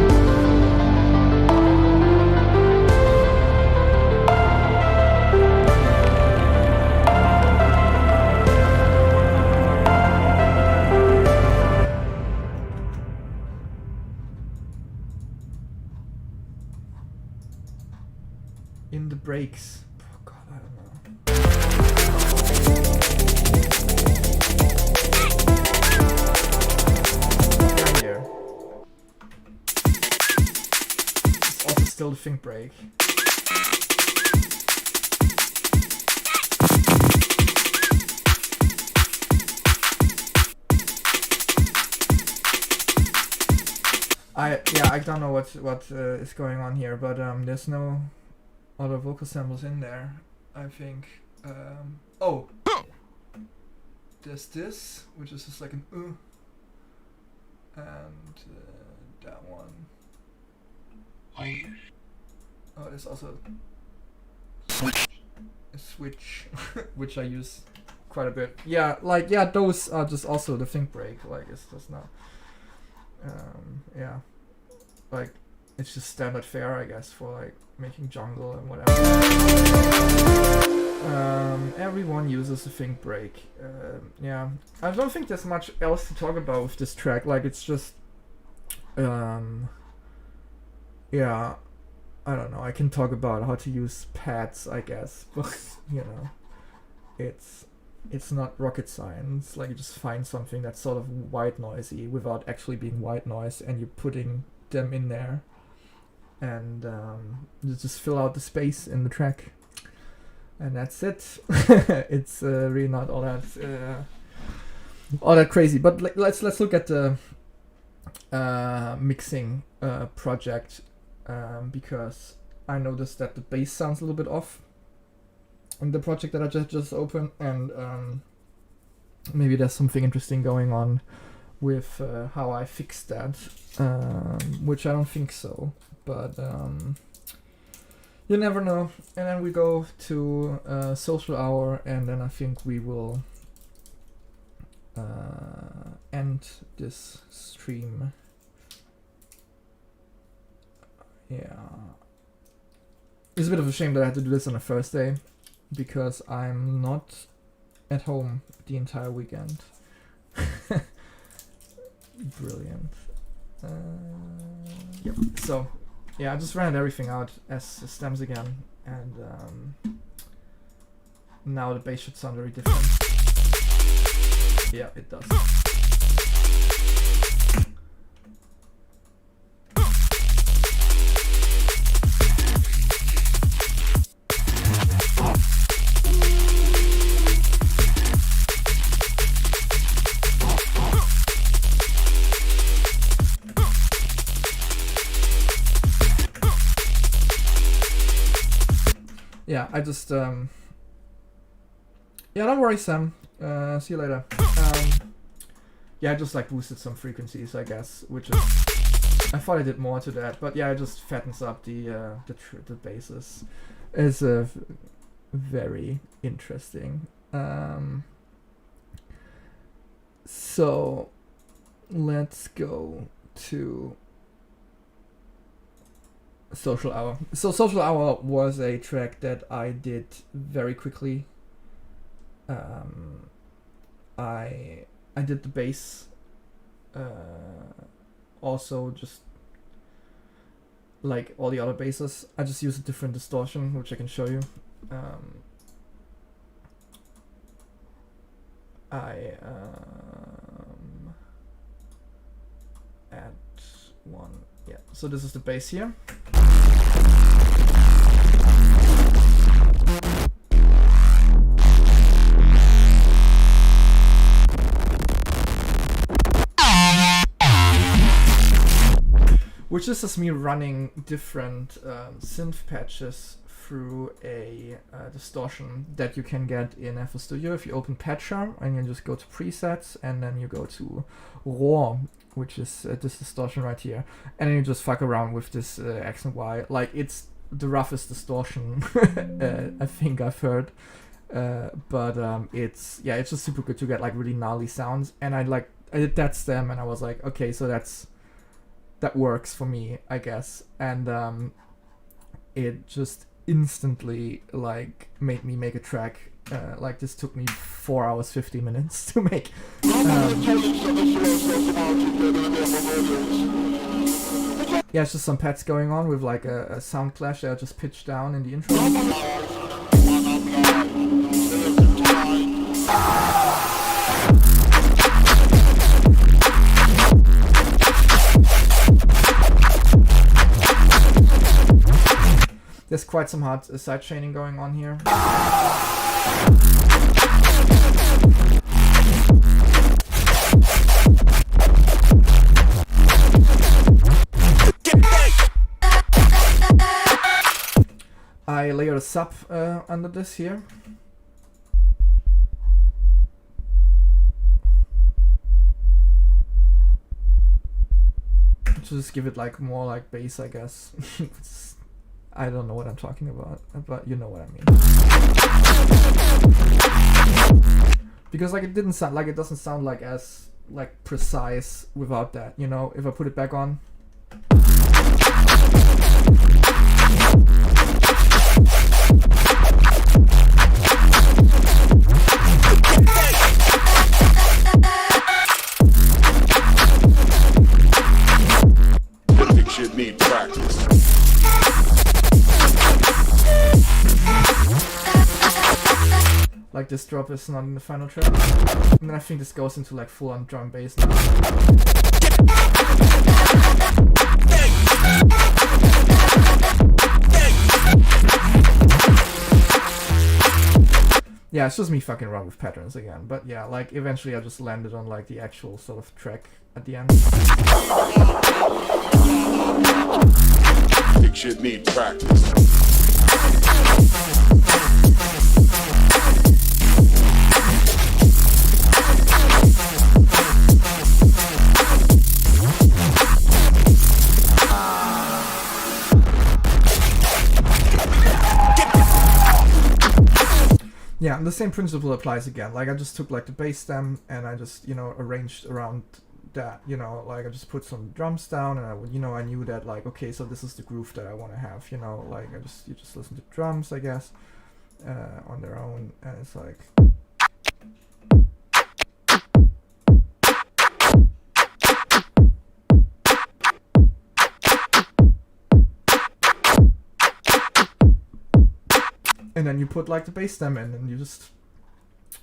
In the breaks. Oh god, I don't know. Right here. It's also still the Think Break. I don't know what is going on here, but there's no other vocal samples in there, I think. Oh, there's this, which is just like an and that one. Oh, there's also a switch, which I use quite a bit. Yeah, those are just also the Think Break. Like, it's just not. Yeah, like it's just standard fare, I guess, for like making jungle and whatever. Everyone uses a Think Break. Yeah, I don't think there's much else to talk about with this track. Like, it's just, yeah, I don't know. I can talk about how to use pads, I guess, but it's not rocket science. Like, you just find something that's sort of white noisy without actually being white noise, and you're putting them in there, and you just fill out the space in the track, and that's it. It's really not all that crazy. But let's look at the mixing project, because I noticed that the bass sounds a little bit off in the project that I just opened, and maybe there's something interesting going on with how I fixed that, which I don't think so, but You never know. And then we go to social hour, and then I think we will end this stream. Yeah. It's a bit of a shame that I had to do this on a Thursday, because I'm not at home the entire weekend. Brilliant. Yep. So, yeah, I just ran everything out as stems again, and now the bass should sound very different. Yeah, it does. Yeah, I just yeah, don't worry, Sam. See you later. Yeah, I just like boosted some frequencies, I guess, which is, I thought I did more to that, but yeah, it just fattens up the basses. It's very interesting. So let's go to Social Hour. So Social Hour was a track that I did very quickly. I did the bass, also just like all the other basses. I just used a different distortion, which I can show you. I add one. Yeah, so this is the bass here. Which is just me running different synth patches through a distortion that you can get in FL Studio if you open Patcher and you just go to presets and then you go to raw, which is this distortion right here, and then you just fuck around with this X and Y. Like, it's the roughest distortion I think I've heard, but it's just super good to get like really gnarly sounds. And I did that stem and I was like, okay, so that works for me, I guess. And it just instantly like made me make a track. Like, this took me 4 hours 50 minutes to make. Yeah, it's just some pads going on with like a sound clash that I just pitched down in the intro. There's quite some hard side chaining going on here. I layered a sub under this here. To just give it like more like bass, I guess. I don't know what I'm talking about, but you know what I mean. Because like it doesn't sound like as like precise without that, you know, if I put it back on. Should need practice. Like, this drop is not in the final track. And then I think this goes into like full on drum bass now. Yeah, it's just me fucking around with patterns again. But yeah, like eventually I just landed on like the actual sort of track at the end. It should need practice. and the same principle applies again. Like I just took like the bass stem and I just, you know, arranged around that, you know, like I just put some drums down and I, you know, I knew that like, okay, so this is the groove that I want to have, you know, like you just listen to drums, I guess, on their own, and it's like. And then you put like the bass stem in and you just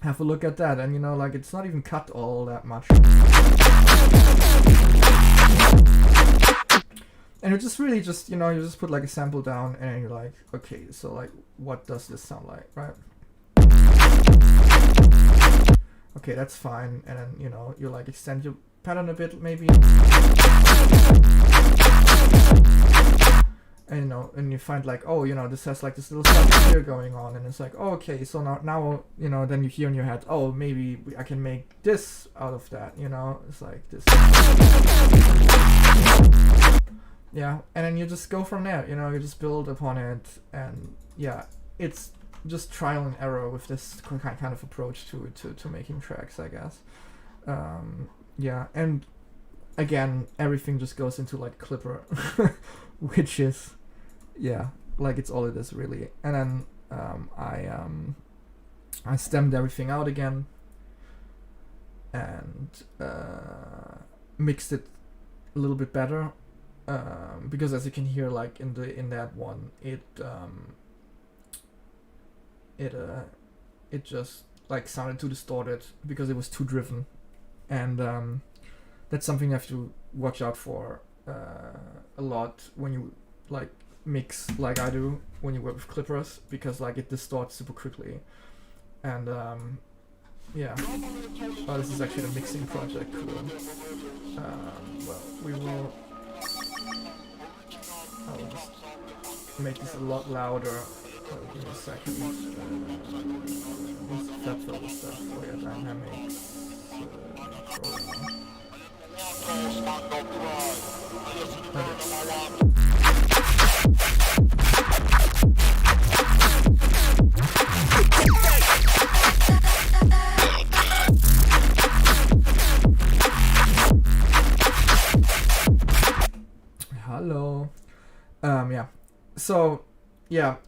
have a look at that, and you know, like it's not even cut all that much. And you just really just, you know, you just put like a sample down and you're like, okay, so like what does this sound like, right? Okay, that's fine. And then, you know, you like extend your pattern a bit maybe. And you know, and you find like, oh, you know, this has like this little stuff here going on, and it's like, oh, okay, so now you know, then you hear in your head, oh, maybe I can make this out of that, you know, it's like this. Yeah, and then you just go from there, you know, you just build upon it, and yeah, it's just trial and error with this kind of approach to making tracks, I guess. Yeah, and again, everything just goes into like Clipper, which is, yeah, like it's all it is really. And then I stemmed everything out again and mixed it a little bit better, because as you can hear, like in that one, it just like sounded too distorted because it was too driven, and that's something you have to watch out for a lot when you like mix like I do when you work with clippers, because like it distorts super quickly. And yeah, oh, this is actually a mixing project. Cool. Well, I will just make this a lot louder. Give me a second. This fat stuff for your dynamics. Hello.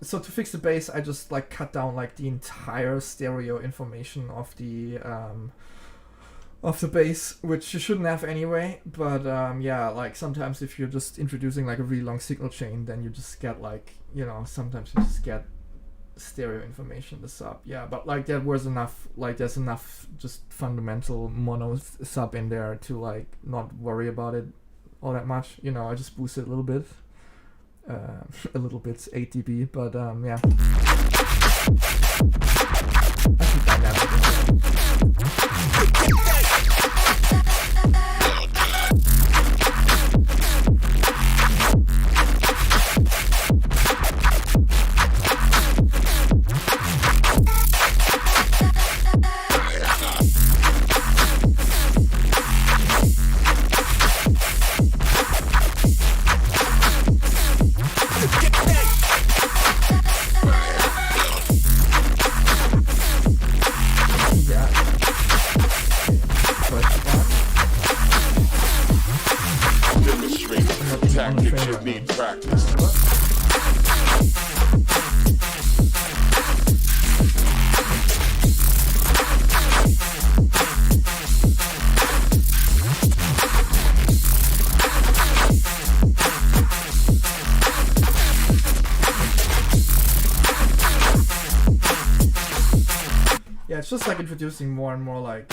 So to fix the bass, I just like cut down like the entire stereo information of the bass, which you shouldn't have anyway. But yeah, like sometimes if you're just introducing like a really long signal chain, then you just get like, you know, sometimes you just get stereo information in the sub. Yeah, but like there was enough, like there's enough just fundamental mono sub in there to like not worry about it all that much. You know, I just boosted a little bit. A little bit, 8 dB, but yeah. Actually dynamic. Tactics you need practice. Yeah, it's just like introducing more and more like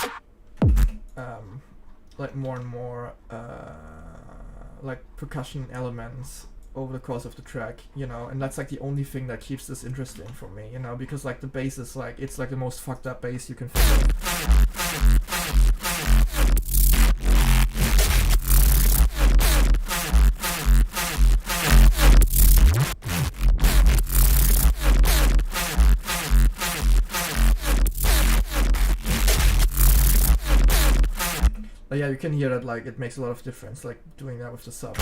more and more like percussion elements over the course of the track, you know, and that's like the only thing that keeps this interesting for me, you know, because like the bass is like, it's like the most fucked up bass you can feel. But yeah, you can hear that like it makes a lot of difference, like doing that with the sub.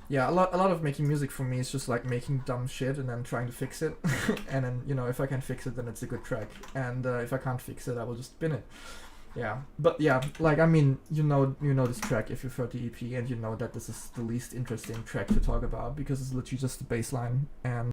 yeah, a lot of making music for me is just like making dumb shit and then trying to fix it, and then if I can fix it, then it's a good track, and if I can't fix it, I will just bin it. Yeah, but yeah, like I mean, you know this track if you've heard the EP, and you know that this is the least interesting track to talk about because it's literally just the bass line and